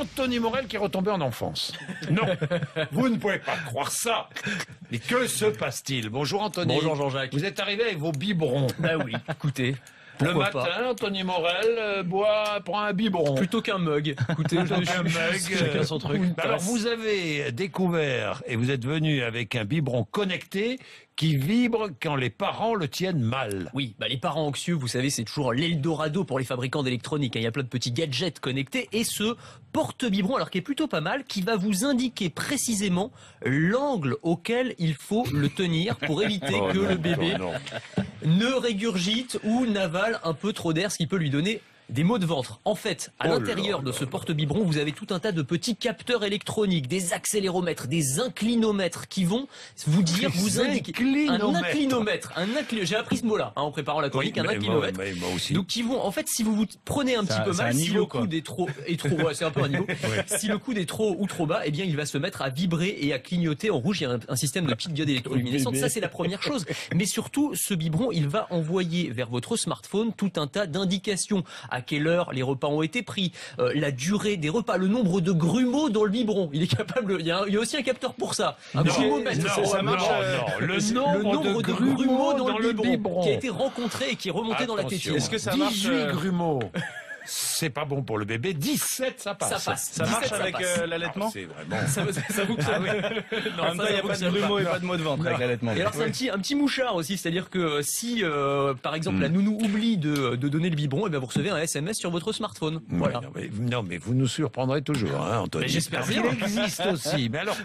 Anthony Morel qui est retombé en enfance. Non, vous ne pouvez pas croire ça. Mais que se passe-t-il? Bonjour Anthony. Bonjour Jean-Jacques. Vous êtes arrivé avec vos biberons. Bah oui, écoutez. Le matin, Anthony Morel prend un biberon. Plutôt qu'un mug. Écoutez, chacun son truc. Alors vous avez découvert et vous êtes venu avec un biberon connecté qui vibre quand les parents le tiennent mal. Oui, les parents anxieux, vous savez, c'est toujours l'Eldorado pour les fabricants d'électronique. Il y a plein de petits gadgets connectés et ce porte-biberon, alors qui est plutôt pas mal, qui va vous indiquer précisément l'angle auquel il faut le tenir pour éviter que le bébé ne régurgite ou n'avale un peu trop d'air, ce qui peut lui donner des maux de ventre. En fait, à l'intérieur de ce porte-biberon, vous avez tout un tas de petits capteurs électroniques, des accéléromètres, des inclinomètres qui vont vous dire, vous indiquer un inclinomètre. J'ai appris ce mot-là en préparant la chronique, un inclinomètre. Moi aussi. Donc qui vont, en fait, si vous vous prenez un petit peu mal, si le coude est trop, c'est un peu un niveau. Si le coude est trop ou trop bas, eh bien, il va se mettre à vibrer et à clignoter en rouge. Il y a un système de petites diodes électroluminescentes. Ça, c'est la première chose. Mais surtout, ce biberon, il va envoyer vers votre smartphone tout un tas d'indications. À quelle heure les repas ont été pris, la durée des repas, le nombre de grumeaux dans le biberon. Il est capable. Il y a aussi un capteur pour ça. Un grumomètre. Ça marche. Le nombre de grumeaux dans le biberon qui a été rencontré et qui est remonté dans la tétine. Est-ce que ça marche 18 grumeaux. C'est pas bon pour le bébé. 17, ça passe. Ça marche avec l'allaitement. C'est vraiment. Ça vous En même temps, il n'y a pas de grumeaux et pas de maux de ventre avec l'allaitement. Et alors c'est un petit mouchard aussi, c'est-à-dire que si par exemple la nounou oublie de donner le biberon, et bien vous recevez un SMS sur votre smartphone. Voilà. Non mais vous nous surprendrez toujours, hein, Anthony. Mais j'espère bien. Il existe aussi. Mais alors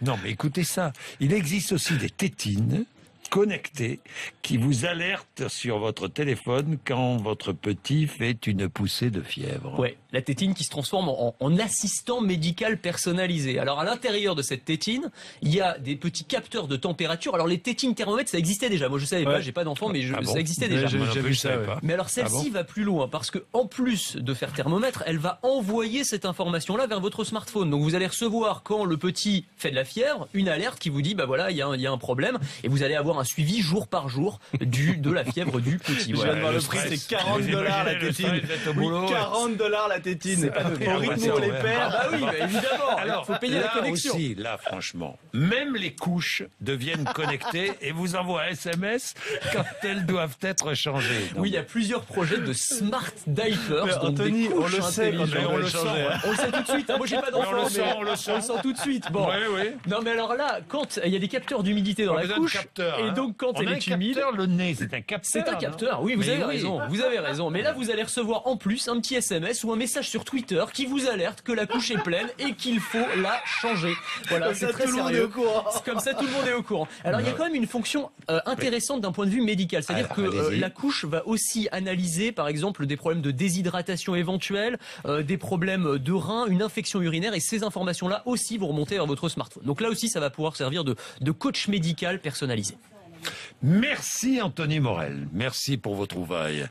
non mais écoutez ça. Il existe aussi des tétines connectés qui vous alertent sur votre téléphone quand votre petit fait une poussée de fièvre. Ouais, la tétine qui se transforme en assistant médical personnalisé. Alors à l'intérieur de cette tétine, il y a des petits capteurs de température. Alors les tétines thermomètres, ça existait déjà. Moi je savais pas, j'ai pas d'enfant, mais ça existait déjà. J'ai vu ça. Mais alors celle-ci va plus loin parce que en plus de faire thermomètre, elle va envoyer cette information-là vers votre smartphone. Donc vous allez recevoir quand le petit fait de la fièvre, une alerte qui vous dit voilà, il y a un problème et vous allez avoir un suivi jour par jour de la fièvre du petit. Je viens de voir le prix, c'est $40 la tétine. Oui, $40 la tétine. Au rythme où on les perd. Ah bah oui, évidemment. Alors, faut payer la connexion. Aussi, là, franchement, même les couches deviennent connectées et vous envoient un SMS quand elles doivent être changées. Donc, oui, il y a plusieurs projets de smart diapers. Anthony, on le sait quand on le sent. On le sait tout de suite. Moi, j'ai pas d'enfant, on le sent tout de suite. Bon. Oui. Non, mais alors là, quand il y a des capteurs d'humidité dans la couche, et donc quand elle est humide, le nez, c'est un capteur. C'est un capteur. Oui, vous avez raison. Vous avez raison. Mais là, vous allez recevoir en plus un petit SMS ou un message sur Twitter qui vous alerte que la couche est pleine et qu'il faut la changer. Voilà, c'est très sérieux. Comme ça, tout le monde est au courant. Alors, il y a quand même une fonction intéressante d'un point de vue médical. C'est-à-dire que la couche va aussi analyser, par exemple, des problèmes de déshydratation éventuelle, des problèmes de rein, une infection urinaire. Et ces informations-là aussi vont remonter vers votre smartphone. Donc là aussi, ça va pouvoir servir de coach médical personnalisé. Merci Anthony Morel. Merci pour vos trouvailles.